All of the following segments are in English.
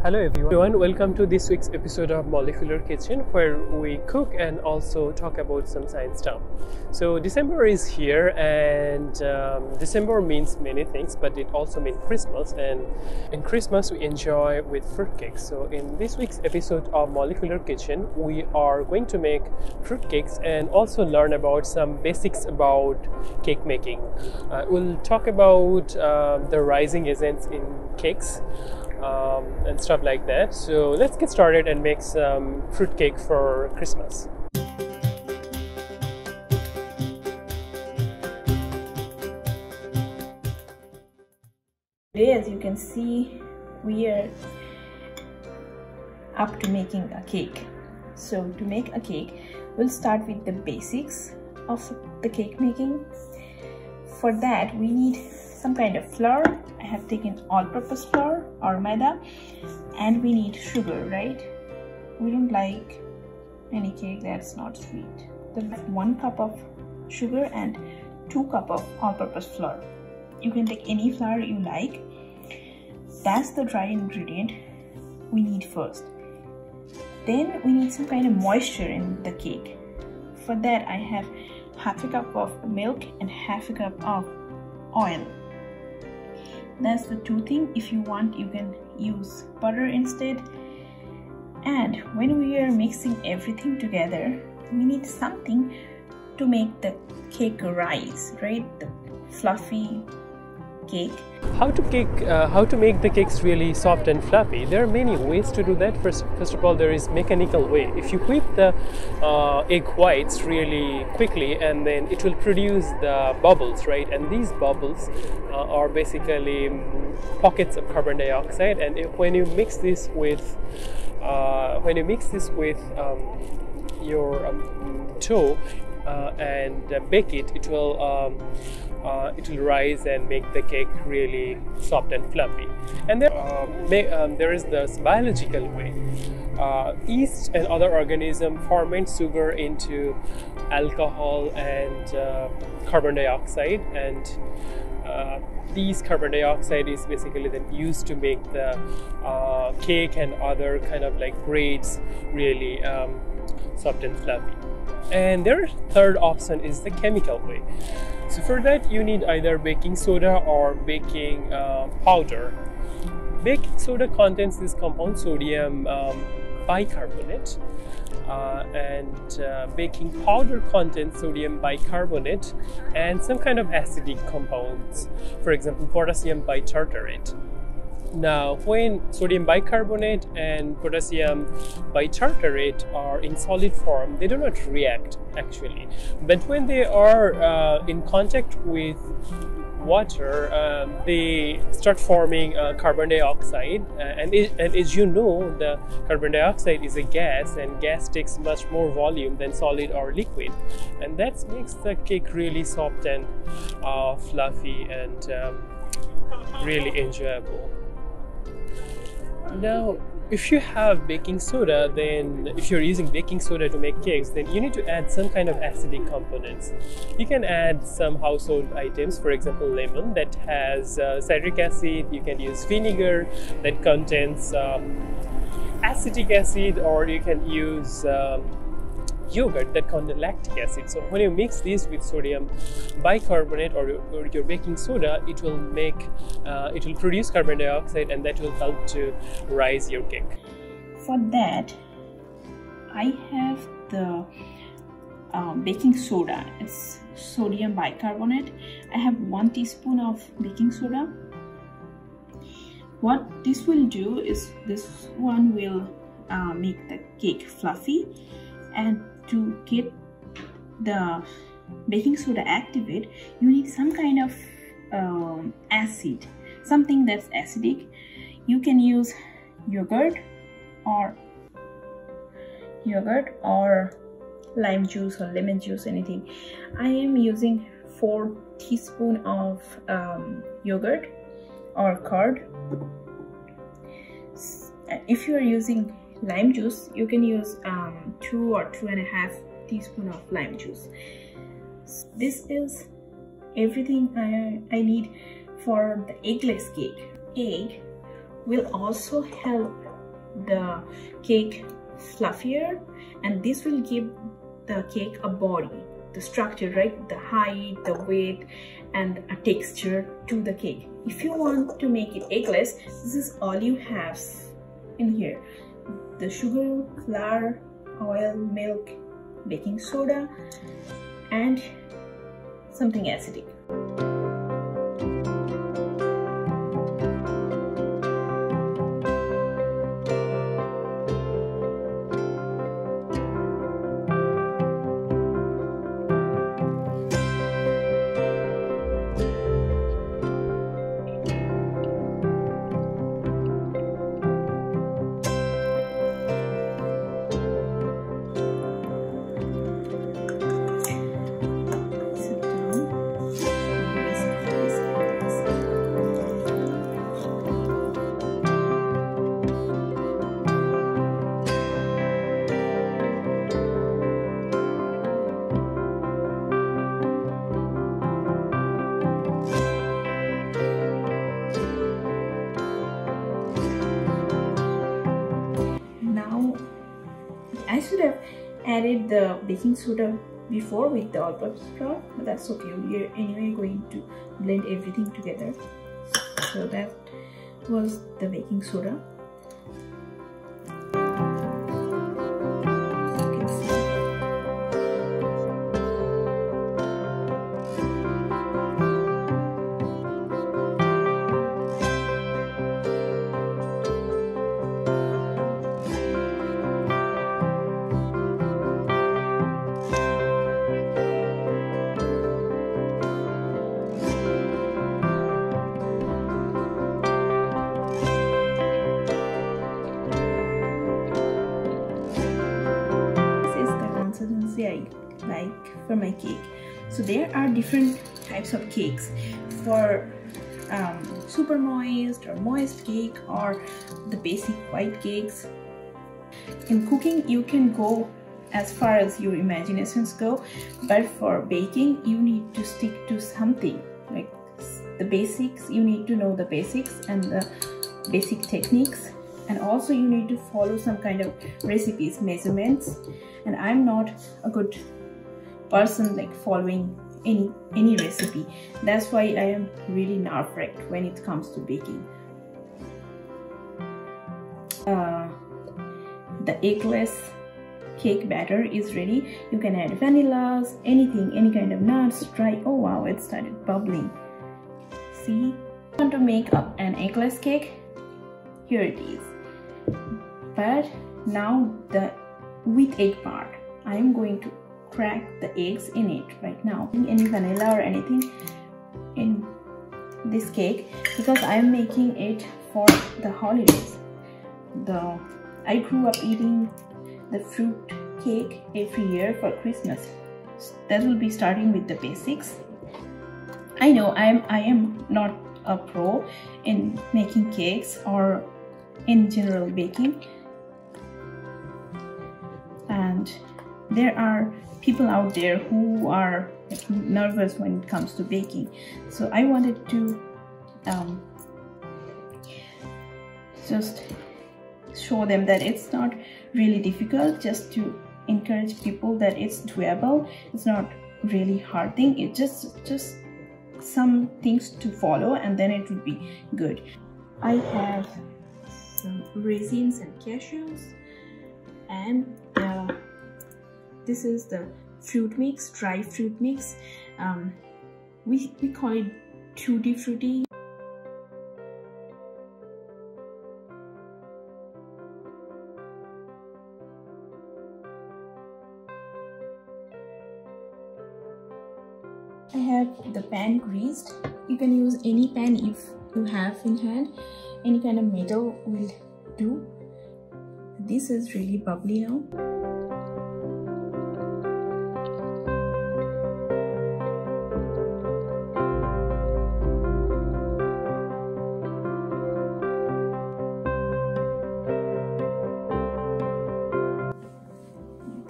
Hello everyone, welcome to this week's episode of Molecular Kitchen, where we cook and also talk about some science stuff. So December is here, and December means many things, but it also means Christmas, and in Christmas we enjoy with fruitcakes. So in this week's episode of Molecular Kitchen, we are going to make fruitcakes and also learn about some basics about cake making. We'll talk about the rising agents in cakes, and stuff like that. So let's get started and make some fruitcake for Christmas. Today, as you can see, we are up to making a cake. So to make a cake, we'll start with the basics of the cake making. For that, we need some kind of flour. I have taken all-purpose flour or maida, and we need sugar, right? We don't like any cake that's not sweet. Then 1 cup of sugar and 2 cups of all-purpose flour. You can take any flour you like. That's the dry ingredient we need first. Then we need some kind of moisture in the cake. For that, I have half a cup of milk and half a cup of oil. That's the two things. If you want, you can use butter instead. And when we are mixing everything together, we need something to make the cake rise, right? The fluffy cake. How to make the cakes really soft and fluffy? There are many ways to do that. First of all, there is mechanical way. If you whip the egg whites really quickly, and then it will produce the bubbles, right? And these bubbles are basically pockets of carbon dioxide. And when you mix this with your dough and bake it, it will rise and make the cake really soft and fluffy. And there is this biological way. Yeast and other organisms ferment sugar into alcohol and carbon dioxide, and these carbon dioxide is basically then used to make the cake and other kind of like breads really soft and fluffy. And their third option is the chemical way. So for that, you need either baking soda or baking powder. Baking soda contains this compound sodium bicarbonate, and baking powder contains sodium bicarbonate and some kind of acidic compounds, for example potassium bitartrate. Now, when sodium bicarbonate and potassium bitartrate are in solid form, they do not react actually. But when they are in contact with water, they start forming carbon dioxide. And as you know, the carbon dioxide is a gas, and gas takes much more volume than solid or liquid. And that makes the cake really soft and fluffy and really enjoyable. Now, if you have baking soda, then if you're using baking soda to make cakes, then you need to add some kind of acidic components. You can add some household items, for example lemon that has citric acid. You can use vinegar that contains acetic acid, or you can use yogurt that contains lactic acid. So when you mix these with sodium bicarbonate or your baking soda, it will produce carbon dioxide, and that will help to rise your cake. For that, I have the baking soda. It's sodium bicarbonate. I have 1 teaspoon of baking soda. What this will do is this one will make the cake fluffy, and to get the baking soda activate, you need some kind of acid, something that's acidic. You can use yogurt or lime juice or lemon juice, anything. I am using 4 teaspoons of yogurt or curd. If you are using lime juice, you can use 2 or 2.5 teaspoons of lime juice. This is everything I need for the eggless cake. Egg will also help the cake fluffier, and this will give the cake a body, the structure, right? The height, the weight, and a texture to the cake. If you want to make it eggless, this is all you have in here: the sugar, flour, oil, milk, baking soda, and something acidic. I should have added the baking soda before with the all-purpose flour, but that's okay. We are anyway going to blend everything together. So that was the baking soda. You can see. I like for my cake. So there are different types of cakes for super moist or moist cake, or the basic white cakes. In cooking you can go as far as your imaginations go, but for baking you need to stick to something like the basics. You need to know the basics and the basic techniques, and also you need to follow some kind of recipes, measurements. And I'm not a good person like following any recipe. That's why I am really nerve-wracked when it comes to baking. The eggless cake batter is ready. You can add vanillas, anything, any kind of nuts, dry. Oh wow, it started bubbling. See? I want to make an eggless cake. Here it is. But now the with egg part, I am going to crack the eggs in it right now. Any vanilla or anything in this cake, because I am making it for the holidays. I grew up eating the fruit cake every year for Christmas. That will be starting with the basics. I know I am not a pro in making cakes or in general baking, and there are people out there who are nervous when it comes to baking. So I wanted to just show them that it's not really difficult, just to encourage people that it's doable. It's not really hard thing. It's just some things to follow, and then it would be good. I have some raisins and cashews, and this is the fruit mix, dry fruit mix. We call it tutti frutti. I have the pan greased. You can use any pan if you have in hand. Any kind of metal will do. This is really bubbly now.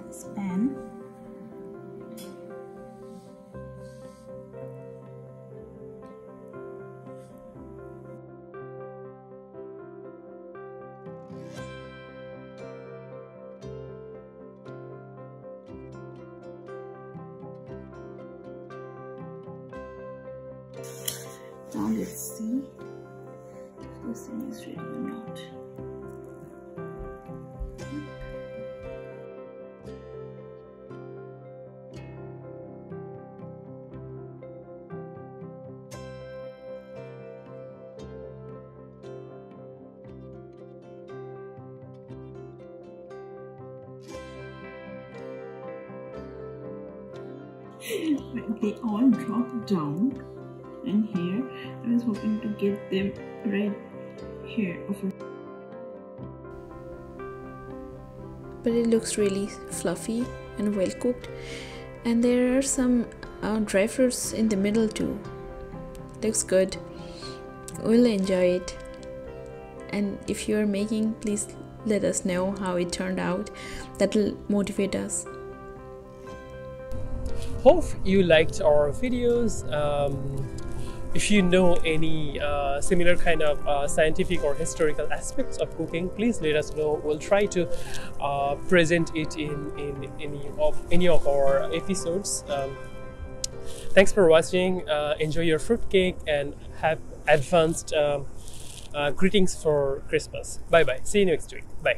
This pan. Now let's see if this thing is ready or not. They all dropped down, and here I was hoping to get them right here over. But it looks really fluffy and well cooked, and there are some dry fruits in the middle too. Looks good. We'll enjoy it, and if you are making, please let us know how it turned out. That will motivate us. Hope you liked our videos. If you know any similar kind of scientific or historical aspects of cooking, please let us know. We'll try to present it in any of our episodes. Thanks for watching. Enjoy your fruitcake and have advanced greetings for Christmas. Bye bye. See you next week. Bye.